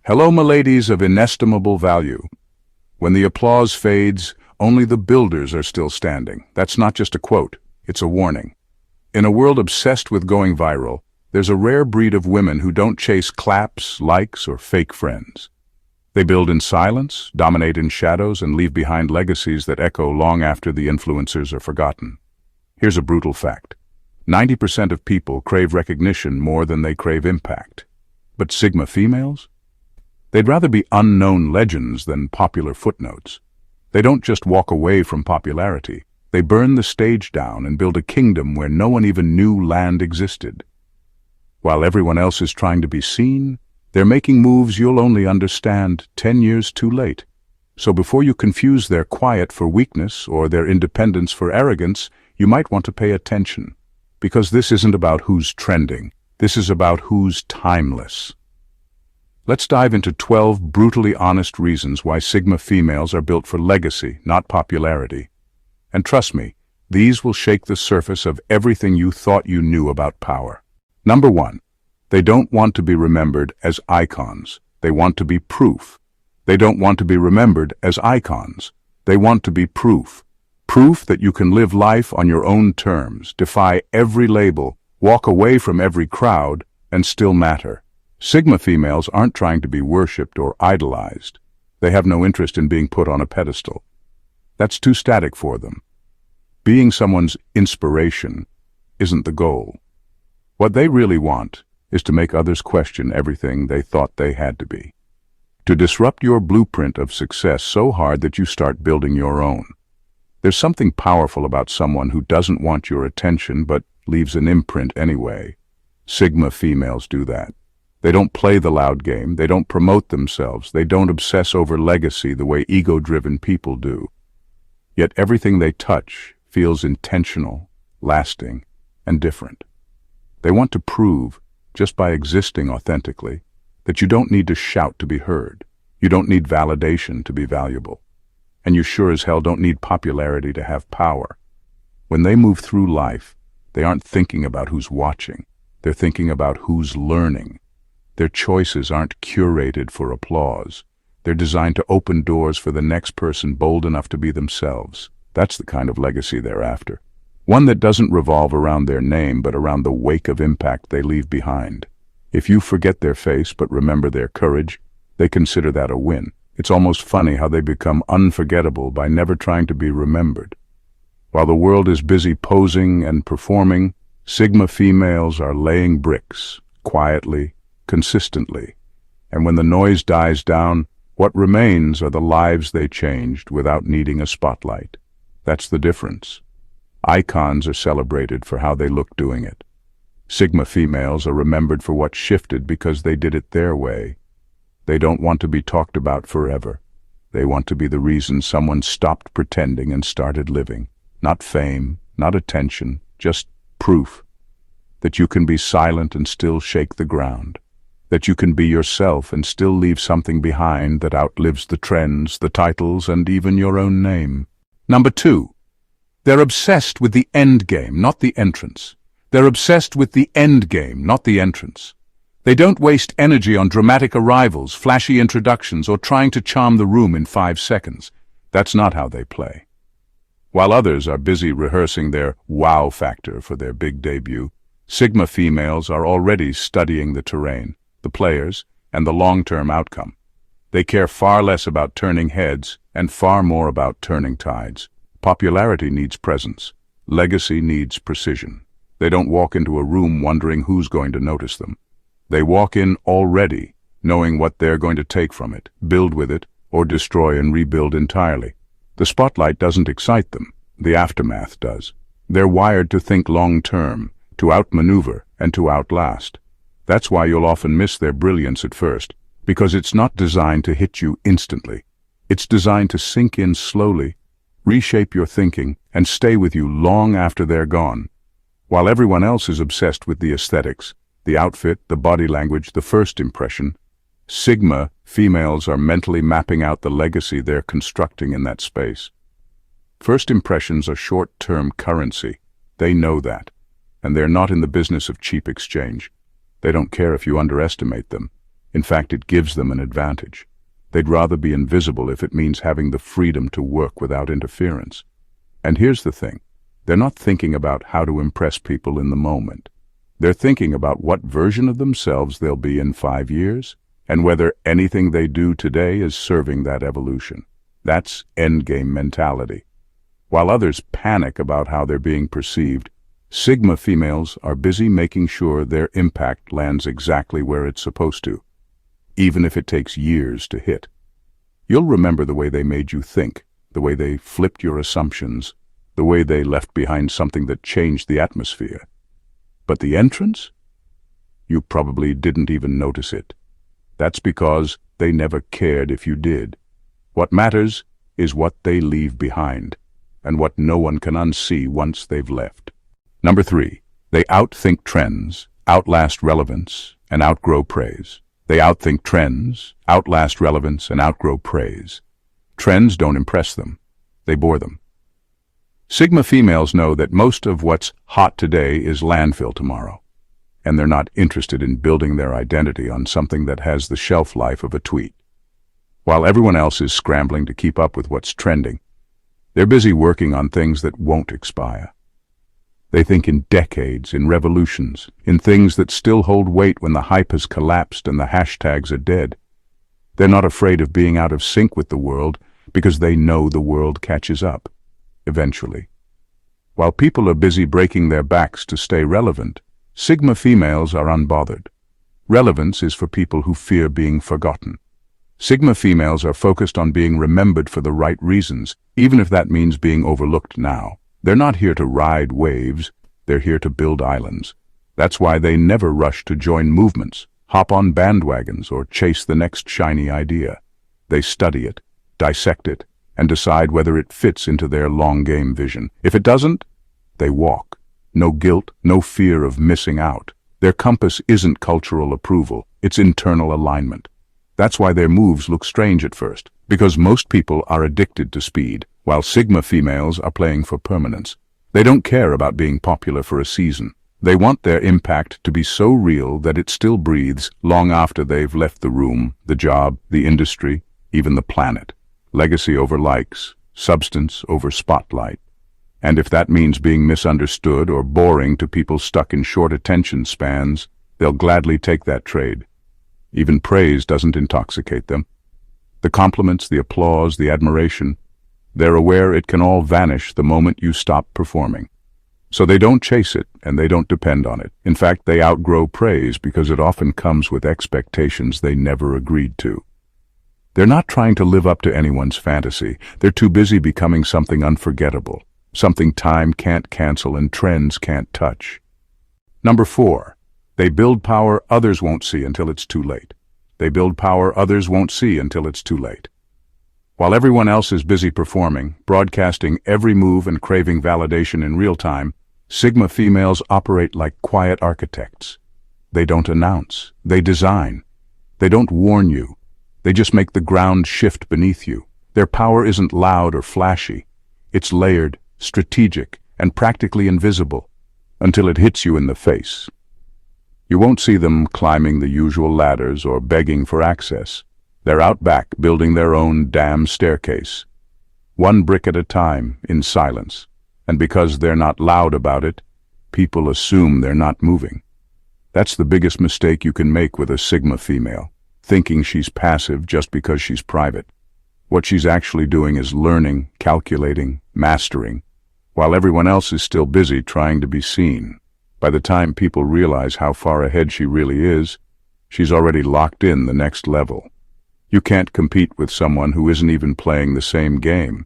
Hello, my ladies of inestimable value. When the applause fades, only the builders are still standing. That's not just a quote, it's a warning. In a world obsessed with going viral, there's a rare breed of women who don't chase claps, likes, or fake friends. They build in silence, dominate in shadows, and leave behind legacies that echo long after the influencers are forgotten. Here's a brutal fact. 90% of people crave recognition more than they crave impact. But Sigma females? They'd rather be unknown legends than popular footnotes. They don't just walk away from popularity. They burn the stage down and build a kingdom where no one even knew land existed. While everyone else is trying to be seen, they're making moves you'll only understand 10 years too late. So before you confuse their quiet for weakness or their independence for arrogance, you might want to pay attention. Because this isn't about who's trending. This is about who's timeless. Let's dive into 12 brutally honest reasons why Sigma females are built for legacy, not popularity. And trust me, these will shake the surface of everything you thought you knew about power. Number 1. They don't want to be remembered as icons. They want to be proof. They don't want to be remembered as icons. They want to be proof. Proof that you can live life on your own terms, defy every label, walk away from every crowd, and still matter. Sigma females aren't trying to be worshipped or idolized. They have no interest in being put on a pedestal. That's too static for them. Being someone's inspiration isn't the goal. What they really want is to make others question everything they thought they had to be. To disrupt your blueprint of success so hard that you start building your own. There's something powerful about someone who doesn't want your attention but leaves an imprint anyway. Sigma females do that. They don't play the loud game, they don't promote themselves, they don't obsess over legacy the way ego-driven people do. Yet everything they touch feels intentional, lasting, and different. They want to prove, just by existing authentically, that you don't need to shout to be heard. You don't need validation to be valuable. And you sure as hell don't need popularity to have power. When they move through life, they aren't thinking about who's watching. They're thinking about who's learning. Their choices aren't curated for applause. They're designed to open doors for the next person bold enough to be themselves. That's the kind of legacy they're after. One that doesn't revolve around their name, but around the wake of impact they leave behind. If you forget their face but remember their courage, they consider that a win. It's almost funny how they become unforgettable by never trying to be remembered. While the world is busy posing and performing, Sigma females are laying bricks, quietly, consistently. And when the noise dies down, what remains are the lives they changed without needing a spotlight. That's the difference. Icons are celebrated for how they look doing it. Sigma females are remembered for what shifted because they did it their way. They don't want to be talked about forever. They want to be the reason someone stopped pretending and started living. Not fame, not attention, just proof. That you can be silent and still shake the ground. That you can be yourself and still leave something behind that outlives the trends, the titles, and even your own name. Number 2. They're obsessed with the end game, not the entrance. They're obsessed with the end game, not the entrance. They don't waste energy on dramatic arrivals, flashy introductions, or trying to charm the room in 5 seconds. That's not how they play. While others are busy rehearsing their wow factor for their big debut, Sigma females are already studying the terrain, the players, and the long-term outcome. They care far less about turning heads and far more about turning tides. Popularity needs presence. Legacy needs precision. They don't walk into a room wondering who's going to notice them. They walk in already, knowing what they're going to take from it, build with it, or destroy and rebuild entirely. The spotlight doesn't excite them. The aftermath does. They're wired to think long-term, to outmaneuver, and to outlast. That's why you'll often miss their brilliance at first, because it's not designed to hit you instantly. It's designed to sink in slowly, reshape your thinking, and stay with you long after they're gone. While everyone else is obsessed with the aesthetics, the outfit, the body language, the first impression, Sigma females are mentally mapping out the legacy they're constructing in that space. First impressions are short-term currency. They know that. And they're not in the business of cheap exchange. They don't care if you underestimate them. In fact, it gives them an advantage. They'd rather be invisible if it means having the freedom to work without interference. And here's the thing. They're not thinking about how to impress people in the moment. They're thinking about what version of themselves they'll be in 5 years, and whether anything they do today is serving that evolution. That's endgame mentality. While others panic about how they're being perceived, Sigma females are busy making sure their impact lands exactly where it's supposed to, even if it takes years to hit. You'll remember the way they made you think, the way they flipped your assumptions, the way they left behind something that changed the atmosphere. But the entrance? You probably didn't even notice it. That's because they never cared if you did. What matters is what they leave behind, and what no one can unsee once they've left. Number 3, they outthink trends, outlast relevance, and outgrow praise. They outthink trends, outlast relevance, and outgrow praise. Trends don't impress them. They bore them. Sigma females know that most of what's hot today is landfill tomorrow, and they're not interested in building their identity on something that has the shelf life of a tweet. While everyone else is scrambling to keep up with what's trending, they're busy working on things that won't expire. They think in decades, in revolutions, in things that still hold weight when the hype has collapsed and the hashtags are dead. They're not afraid of being out of sync with the world because they know the world catches up, eventually. While people are busy breaking their backs to stay relevant, Sigma females are unbothered. Relevance is for people who fear being forgotten. Sigma females are focused on being remembered for the right reasons, even if that means being overlooked now. They're not here to ride waves, they're here to build islands. That's why they never rush to join movements, hop on bandwagons, or chase the next shiny idea. They study it, dissect it, and decide whether it fits into their long-game vision. If it doesn't, they walk. No guilt, no fear of missing out. Their compass isn't cultural approval, it's internal alignment. That's why their moves look strange at first, because most people are addicted to speed, while Sigma females are playing for permanence. They don't care about being popular for a season. They want their impact to be so real that it still breathes long after they've left the room, the job, the industry, even the planet. Legacy over likes, substance over spotlight. And if that means being misunderstood or boring to people stuck in short attention spans, they'll gladly take that trade. Even praise doesn't intoxicate them. The compliments, the applause, the admiration, they're aware it can all vanish the moment you stop performing. So they don't chase it, and they don't depend on it. In fact, they outgrow praise because it often comes with expectations they never agreed to. They're not trying to live up to anyone's fantasy. They're too busy becoming something unforgettable, something time can't cancel and trends can't touch. Number 4, they build power others won't see until it's too late. They build power others won't see until it's too late. While everyone else is busy performing, broadcasting every move and craving validation in real time, Sigma females operate like quiet architects. They don't announce, they design. They don't warn you, they just make the ground shift beneath you. Their power isn't loud or flashy. It's layered, strategic, and practically invisible, until it hits you in the face. You won't see them climbing the usual ladders or begging for access. They're out back building their own damn staircase, one brick at a time, in silence. And because they're not loud about it, people assume they're not moving. That's the biggest mistake you can make with a Sigma female, thinking she's passive just because she's private. What she's actually doing is learning, calculating, mastering, while everyone else is still busy trying to be seen. By the time people realize how far ahead she really is, she's already locked in the next level. You can't compete with someone who isn't even playing the same game.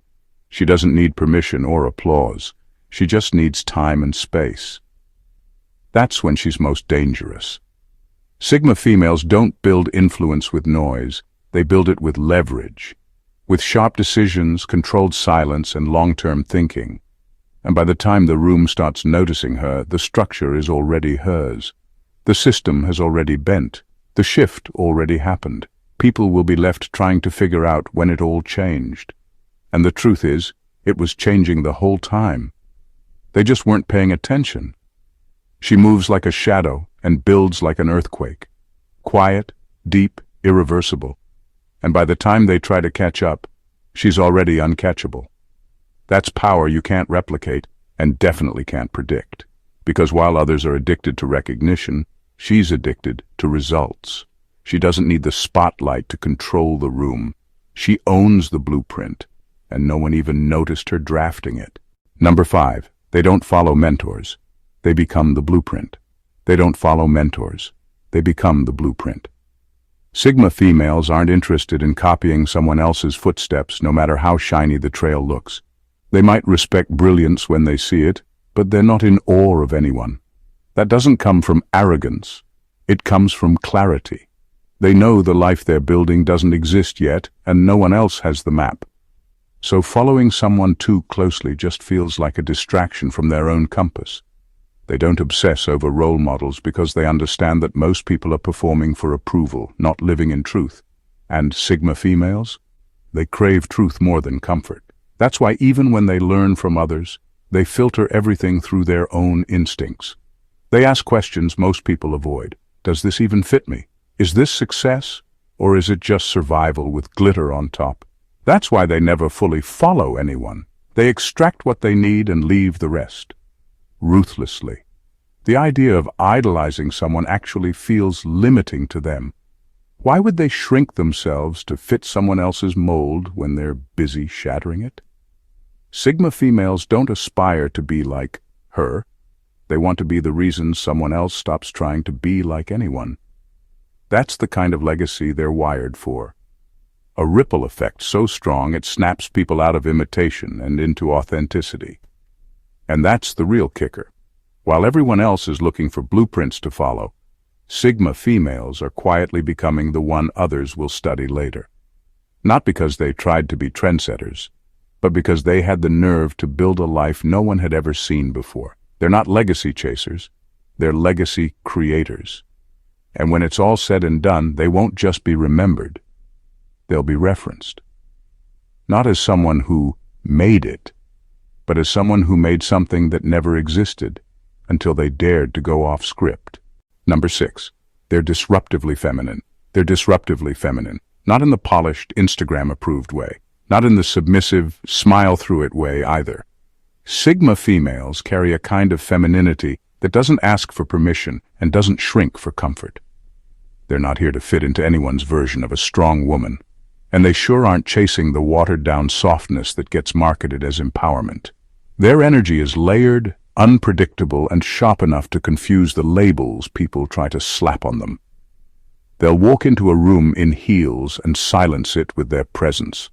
She doesn't need permission or applause. She just needs time and space. That's when she's most dangerous. Sigma females don't build influence with noise. They build it with leverage, with sharp decisions, controlled silence, and long-term thinking. And by the time the room starts noticing her, the structure is already hers. The system has already bent. The shift already happened. People will be left trying to figure out when it all changed. And the truth is, it was changing the whole time. They just weren't paying attention. She moves like a shadow and builds like an earthquake. Quiet, deep, irreversible. And by the time they try to catch up, she's already uncatchable. That's power you can't replicate and definitely can't predict. Because while others are addicted to recognition, she's addicted to results. She doesn't need the spotlight to control the room. She owns the blueprint, and no one even noticed her drafting it. Number 5, they don't follow mentors. They become the blueprint. They don't follow mentors. They become the blueprint. Sigma females aren't interested in copying someone else's footsteps, no matter how shiny the trail looks. They might respect brilliance when they see it, but they're not in awe of anyone. That doesn't come from arrogance. It comes from clarity. They know the life they're building doesn't exist yet, and no one else has the map. So following someone too closely just feels like a distraction from their own compass. They don't obsess over role models because they understand that most people are performing for approval, not living in truth. And Sigma females? They crave truth more than comfort. That's why even when they learn from others, they filter everything through their own instincts. They ask questions most people avoid. Does this even fit me? Is this success? Or is it just survival with glitter on top? That's why they never fully follow anyone. They extract what they need and leave the rest. Ruthlessly. The idea of idolizing someone actually feels limiting to them. Why would they shrink themselves to fit someone else's mold when they're busy shattering it? Sigma females don't aspire to be like her. They want to be the reason someone else stops trying to be like anyone. That's the kind of legacy they're wired for. A ripple effect so strong it snaps people out of imitation and into authenticity. And that's the real kicker. While everyone else is looking for blueprints to follow, Sigma females are quietly becoming the one others will study later. Not because they tried to be trendsetters, but because they had the nerve to build a life no one had ever seen before. They're not legacy chasers, they're legacy creators. And when it's all said and done, they won't just be remembered. They'll be referenced. Not as someone who made it, but as someone who made something that never existed until they dared to go off script. Number 6, they're disruptively feminine. They're disruptively feminine, not in the polished, Instagram-approved way, not in the submissive, smile-through-it way either. Sigma females carry a kind of femininity that doesn't ask for permission and doesn't shrink for comfort. They're not here to fit into anyone's version of a strong woman, and they sure aren't chasing the watered-down softness that gets marketed as empowerment. Their energy is layered, unpredictable, and sharp enough to confuse the labels people try to slap on them. They'll walk into a room in heels and silence it with their presence,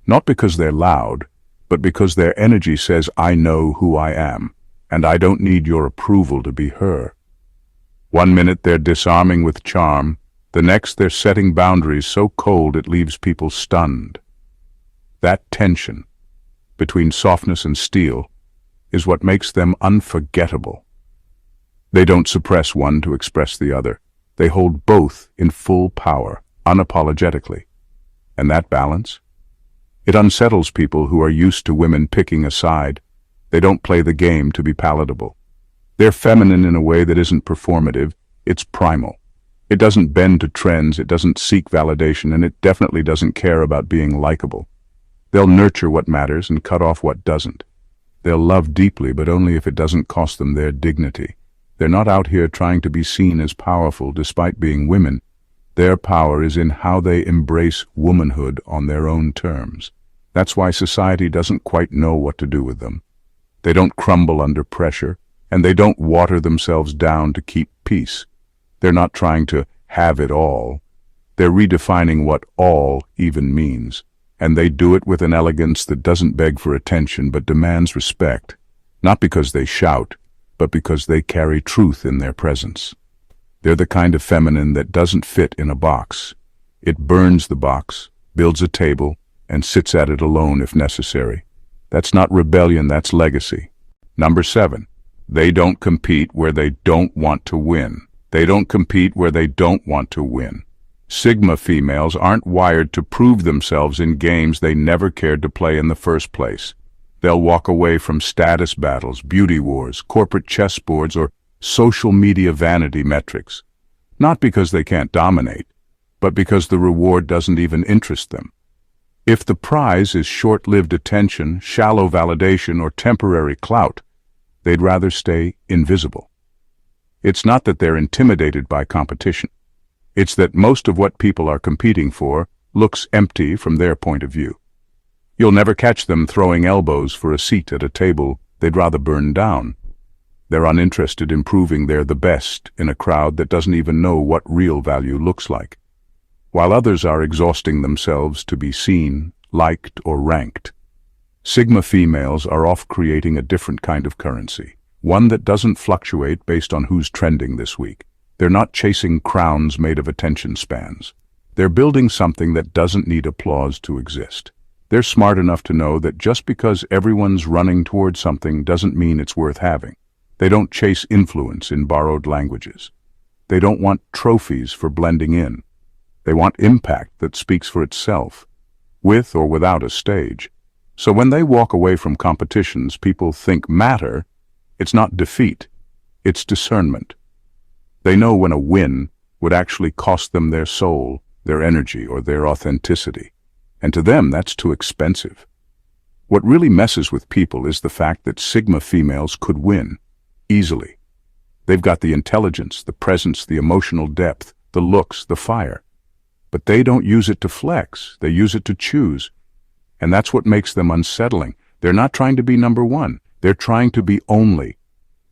not because they're loud, but because their energy says, I know who I am, and I don't need your approval to be her. One minute they're disarming with charm, the next they're setting boundaries so cold it leaves people stunned. That tension between softness and steel is what makes them unforgettable. They don't suppress one to express the other. They hold both in full power, unapologetically. And that balance? It unsettles people who are used to women picking a side. They don't play the game to be palatable. They're feminine in a way that isn't performative, it's primal. It doesn't bend to trends, it doesn't seek validation, and it definitely doesn't care about being likable. They'll nurture what matters and cut off what doesn't. They'll love deeply, but only if it doesn't cost them their dignity. They're not out here trying to be seen as powerful despite being women. Their power is in how they embrace womanhood on their own terms. That's why society doesn't quite know what to do with them. They don't crumble under pressure, and they don't water themselves down to keep peace. They're not trying to have it all. They're redefining what all even means, and they do it with an elegance that doesn't beg for attention but demands respect, not because they shout, but because they carry truth in their presence. They're the kind of feminine that doesn't fit in a box. It burns the box, builds a table, and sits at it alone if necessary. That's not rebellion, that's legacy. Number 7, they don't compete where they don't want to win. They don't compete where they don't want to win. Sigma females aren't wired to prove themselves in games they never cared to play in the first place. They'll walk away from status battles, beauty wars, corporate chessboards, or social media vanity metrics. Not because they can't dominate, but because the reward doesn't even interest them. If the prize is short-lived attention, shallow validation, or temporary clout, they'd rather stay invisible. It's not that they're intimidated by competition. It's that most of what people are competing for looks empty from their point of view. You'll never catch them throwing elbows for a seat at a table they'd rather burn down. They're uninterested in proving they're the best in a crowd that doesn't even know what real value looks like, while others are exhausting themselves to be seen, liked, or ranked. Sigma females are off creating a different kind of currency, one that doesn't fluctuate based on who's trending this week. They're not chasing crowns made of attention spans. They're building something that doesn't need applause to exist. They're smart enough to know that just because everyone's running toward something doesn't mean it's worth having. They don't chase influence in borrowed languages. They don't want trophies for blending in. They want impact that speaks for itself, with or without a stage. So when they walk away from competitions people think matter, it's not defeat, it's discernment. They know when a win would actually cost them their soul, their energy, or their authenticity. And to them, that's too expensive. What really messes with people is the fact that Sigma females could win, easily. They've got the intelligence, the presence, the emotional depth, the looks, the fire. But they don't use it to flex, they use it to choose. And that's what makes them unsettling. They're not trying to be number one, they're trying to be only.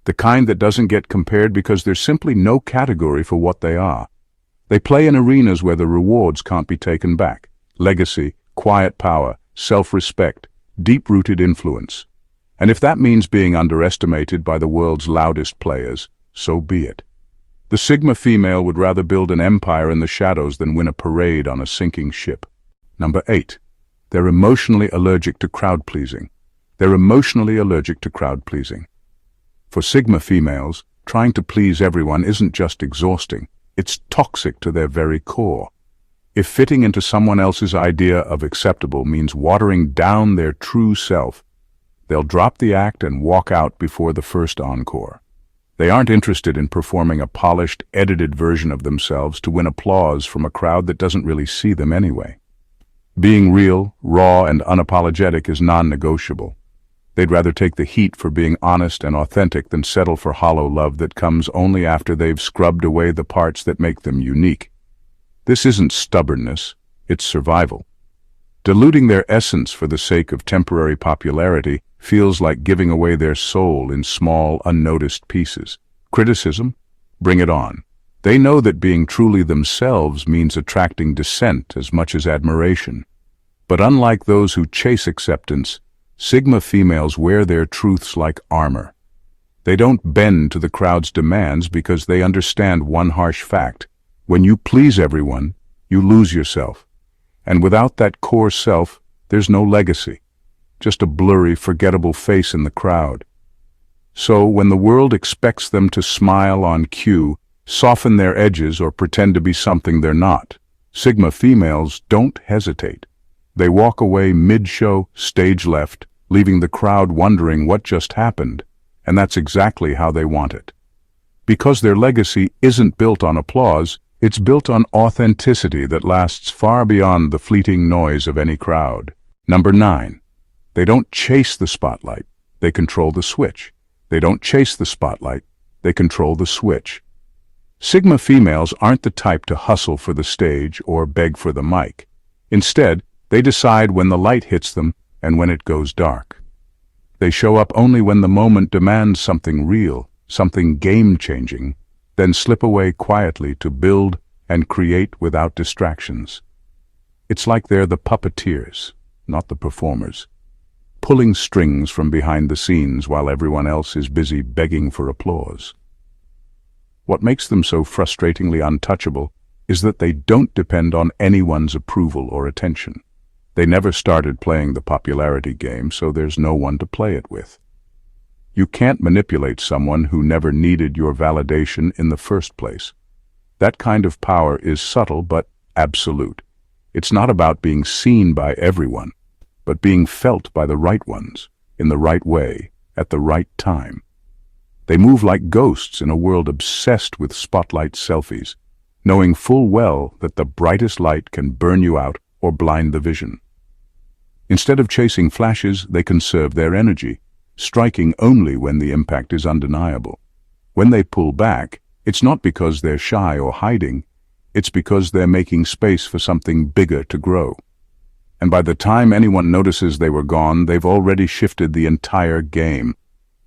The kind that doesn't get compared because there's simply no category for what they are. They play in arenas where the rewards can't be taken back. Legacy, quiet power, self-respect, deep-rooted influence. And if that means being underestimated by the world's loudest players, so be it. The Sigma female would rather build an empire in the shadows than win a parade on a sinking ship. Number 8. They're emotionally allergic to crowd-pleasing. They're emotionally allergic to crowd-pleasing. For Sigma females, trying to please everyone isn't just exhausting, it's toxic to their very core. If fitting into someone else's idea of acceptable means watering down their true self, they'll drop the act and walk out before the first encore. They aren't interested in performing a polished, edited version of themselves to win applause from a crowd that doesn't really see them anyway. Being real, raw, and unapologetic is non-negotiable. They'd rather take the heat for being honest and authentic than settle for hollow love that comes only after they've scrubbed away the parts that make them unique. This isn't stubbornness, it's survival. Diluting their essence for the sake of temporary popularity feels like giving away their soul in small, unnoticed pieces. Criticism? Bring it on. They know that being truly themselves means attracting dissent as much as admiration. But unlike those who chase acceptance, Sigma females wear their truths like armor. They don't bend to the crowd's demands because they understand one harsh fact. When you please everyone, you lose yourself. And without that core self, there's no legacy. Just a blurry, forgettable face in the crowd. So when the world expects them to smile on cue, soften their edges, or pretend to be something they're not, Sigma females don't hesitate. They walk away mid-show, stage left, leaving the crowd wondering what just happened, and that's exactly how they want it. Because their legacy isn't built on applause, it's built on authenticity that lasts far beyond the fleeting noise of any crowd. Number 9. They don't chase the spotlight, they control the switch. They don't chase the spotlight, they control the switch. Sigma females aren't the type to hustle for the stage or beg for the mic. Instead, they decide when the light hits them and when it goes dark. They show up only when the moment demands something real, something game-changing, then slip away quietly to build and create without distractions. It's like they're the puppeteers, not the performers, pulling strings from behind the scenes while everyone else is busy begging for applause. What makes them so frustratingly untouchable is that they don't depend on anyone's approval or attention. They never started playing the popularity game, so there's no one to play it with. You can't manipulate someone who never needed your validation in the first place. That kind of power is subtle but absolute. It's not about being seen by everyone, but being felt by the right ones, in the right way, at the right time. They move like ghosts in a world obsessed with spotlight selfies. knowing full well that the brightest light can burn you out or blind the vision. Instead of chasing flashes, they conserve their energy, striking only when the impact is undeniable. When they pull back, it's not because they're shy or hiding, it's because they're making space for something bigger to grow. And by the time anyone notices they were gone, they've already shifted the entire game.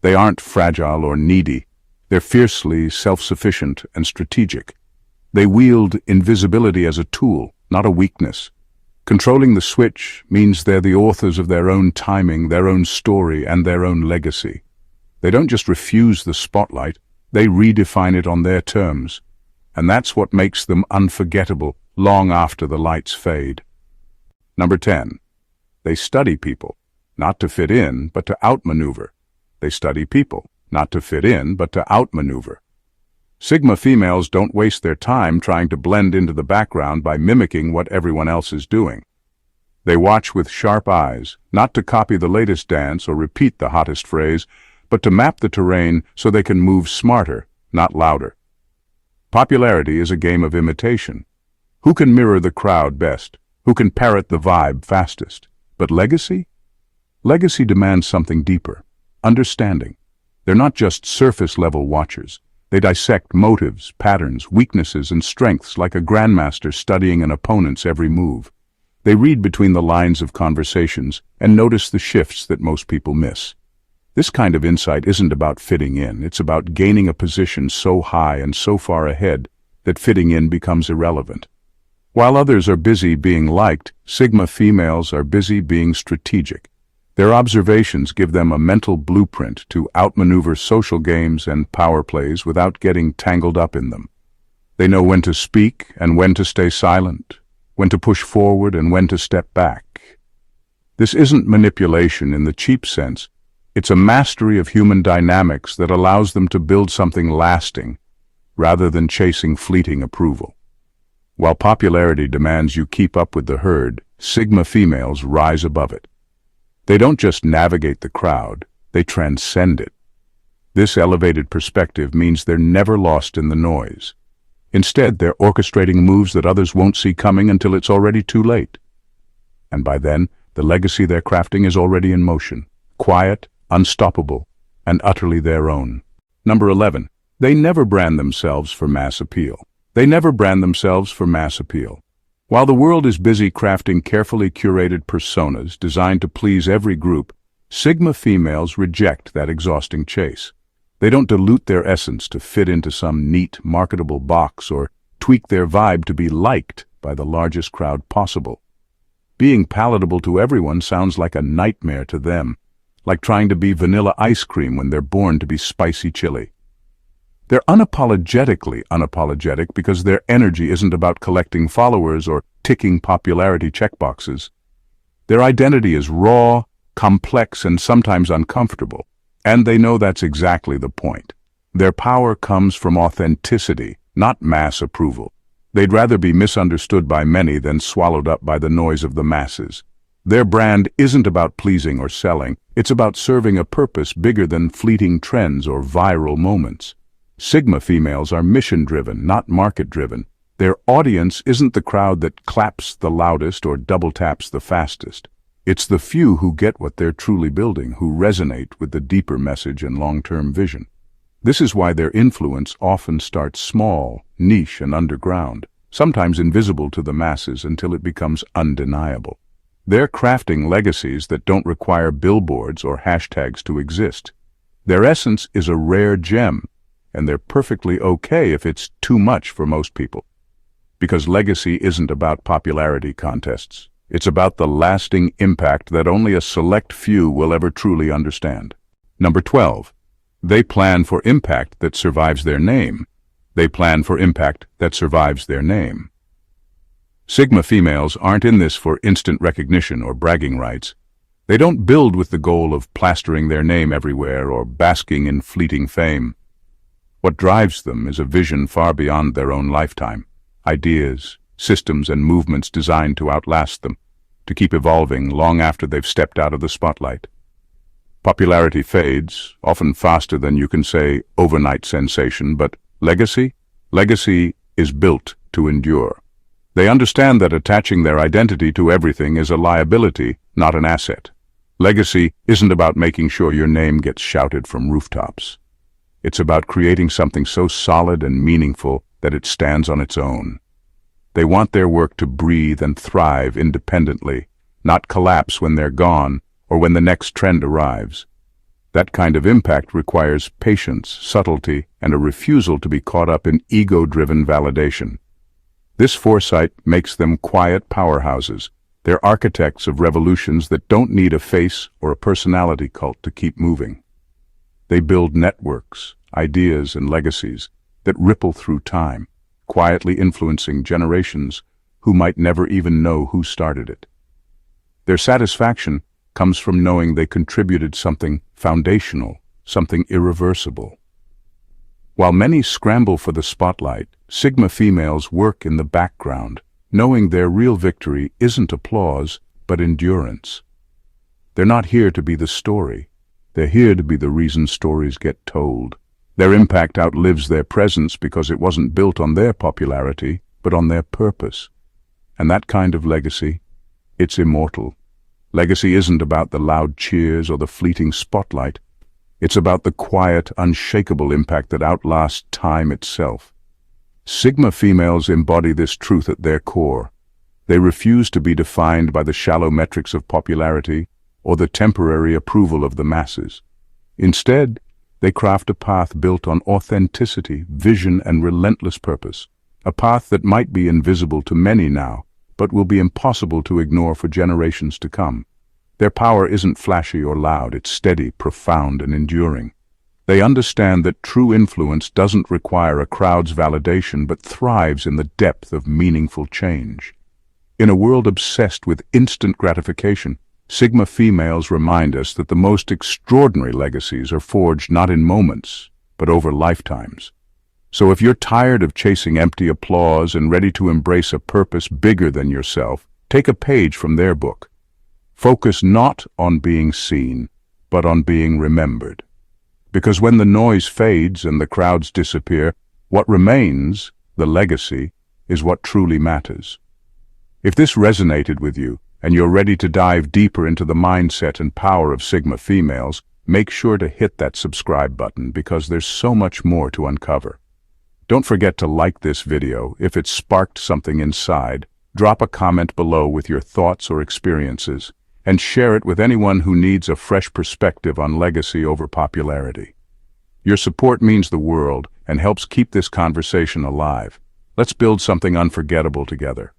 They aren't fragile or needy. They're fiercely self-sufficient and strategic. They wield invisibility as a tool, not a weakness. Controlling the switch means they're the authors of their own timing, their own story, and their own legacy. They don't just refuse the spotlight, they redefine it on their terms. And that's what makes them unforgettable long after the lights fade. Number 10. They study people, not to fit in, but to outmaneuver. They study people, not to fit in, but to outmaneuver. Sigma females don't waste their time trying to blend into the background by mimicking what everyone else is doing. They watch with sharp eyes, not to copy the latest dance or repeat the hottest phrase, but to map the terrain so they can move smarter, not louder. Popularity is a game of imitation. Who can mirror the crowd best? Who can parrot the vibe fastest? But legacy? Legacy demands something deeper. Understanding. They're not just surface-level watchers. They dissect motives, patterns, weaknesses, and strengths like a grandmaster studying an opponent's every move. They read between the lines of conversations and notice the shifts that most people miss. This kind of insight isn't about fitting in, it's about gaining a position so high and so far ahead that fitting in becomes irrelevant. While others are busy being liked, Sigma females are busy being strategic. Their observations give them a mental blueprint to outmaneuver social games and power plays without getting tangled up in them. They know when to speak and when to stay silent, when to push forward and when to step back. This isn't manipulation in the cheap sense. It's a mastery of human dynamics that allows them to build something lasting, rather than chasing fleeting approval. While popularity demands you keep up with the herd, Sigma females rise above it. They don't just navigate the crowd, they transcend it. This elevated perspective means they're never lost in the noise. Instead, they're orchestrating moves that others won't see coming until it's already too late. And by then, the legacy they're crafting is already in motion, quiet, unstoppable, and utterly their own. Number 11. They never brand themselves for mass appeal. They never brand themselves for mass appeal. While the world is busy crafting carefully curated personas designed to please every group, Sigma females reject that exhausting chase. They don't dilute their essence to fit into some neat, marketable box or tweak their vibe to be liked by the largest crowd possible. Being palatable to everyone sounds like a nightmare to them, like trying to be vanilla ice cream when they're born to be spicy chili. They're unapologetically unapologetic because their energy isn't about collecting followers or ticking popularity checkboxes. Their identity is raw, complex, and sometimes uncomfortable, and they know that's exactly the point. Their power comes from authenticity, not mass approval. They'd rather be misunderstood by many than swallowed up by the noise of the masses. Their brand isn't about pleasing or selling, it's about serving a purpose bigger than fleeting trends or viral moments. Sigma females are mission-driven, not market-driven. Their audience isn't the crowd that claps the loudest or double-taps the fastest. It's the few who get what they're truly building, who resonate with the deeper message and long-term vision. This is why their influence often starts small, niche, and underground, sometimes invisible to the masses until it becomes undeniable. They're crafting legacies that don't require billboards or hashtags to exist. Their essence is a rare gem, and they're perfectly okay if it's too much for most people. Because legacy isn't about popularity contests. It's about the lasting impact that only a select few will ever truly understand. Number 12. They plan for impact that survives their name. They plan for impact that survives their name. Sigma females aren't in this for instant recognition or bragging rights. They don't build with the goal of plastering their name everywhere or basking in fleeting fame. What drives them is a vision far beyond their own lifetime. Ideas, systems, and movements designed to outlast them, to keep evolving long after they've stepped out of the spotlight. Popularity fades, often faster than you can say overnight sensation, but legacy? Legacy is built to endure. They understand that attaching their identity to everything is a liability, not an asset. Legacy isn't about making sure your name gets shouted from rooftops. It's about creating something so solid and meaningful that it stands on its own. They want their work to breathe and thrive independently, not collapse when they're gone or when the next trend arrives. That kind of impact requires patience, subtlety, and a refusal to be caught up in ego-driven validation. This foresight makes them quiet powerhouses. They're architects of revolutions that don't need a face or a personality cult to keep moving. They build networks, ideas, and legacies that ripple through time, quietly influencing generations who might never even know who started it. Their satisfaction comes from knowing they contributed something foundational, something irreversible. While many scramble for the spotlight, Sigma females work in the background, knowing their real victory isn't applause, but endurance. They're not here to be the story. They're here to be the reason stories get told. Their impact outlives their presence because it wasn't built on their popularity, but on their purpose. And that kind of legacy, it's immortal. Legacy isn't about the loud cheers or the fleeting spotlight. It's about the quiet, unshakable impact that outlasts time itself. Sigma females embody this truth at their core. They refuse to be defined by the shallow metrics of popularity or the temporary approval of the masses. Instead, they craft a path built on authenticity, vision, and relentless purpose. A path that might be invisible to many now, but will be impossible to ignore for generations to come. Their power isn't flashy or loud, it's steady, profound, and enduring. They understand that true influence doesn't require a crowd's validation, but thrives in the depth of meaningful change. In a world obsessed with instant gratification, Sigma females remind us that the most extraordinary legacies are forged not in moments, but over lifetimes. So if you're tired of chasing empty applause and ready to embrace a purpose bigger than yourself, take a page from their book. Focus not on being seen, but on being remembered. Because when the noise fades and the crowds disappear, what remains, the legacy, is what truly matters. If this resonated with you, and you're ready to dive deeper into the mindset and power of Sigma females, make sure to hit that subscribe button because there's so much more to uncover. Don't forget to like this video if it sparked something inside, drop a comment below with your thoughts or experiences, and share it with anyone who needs a fresh perspective on legacy over popularity. Your support means the world and helps keep this conversation alive. Let's build something unforgettable together.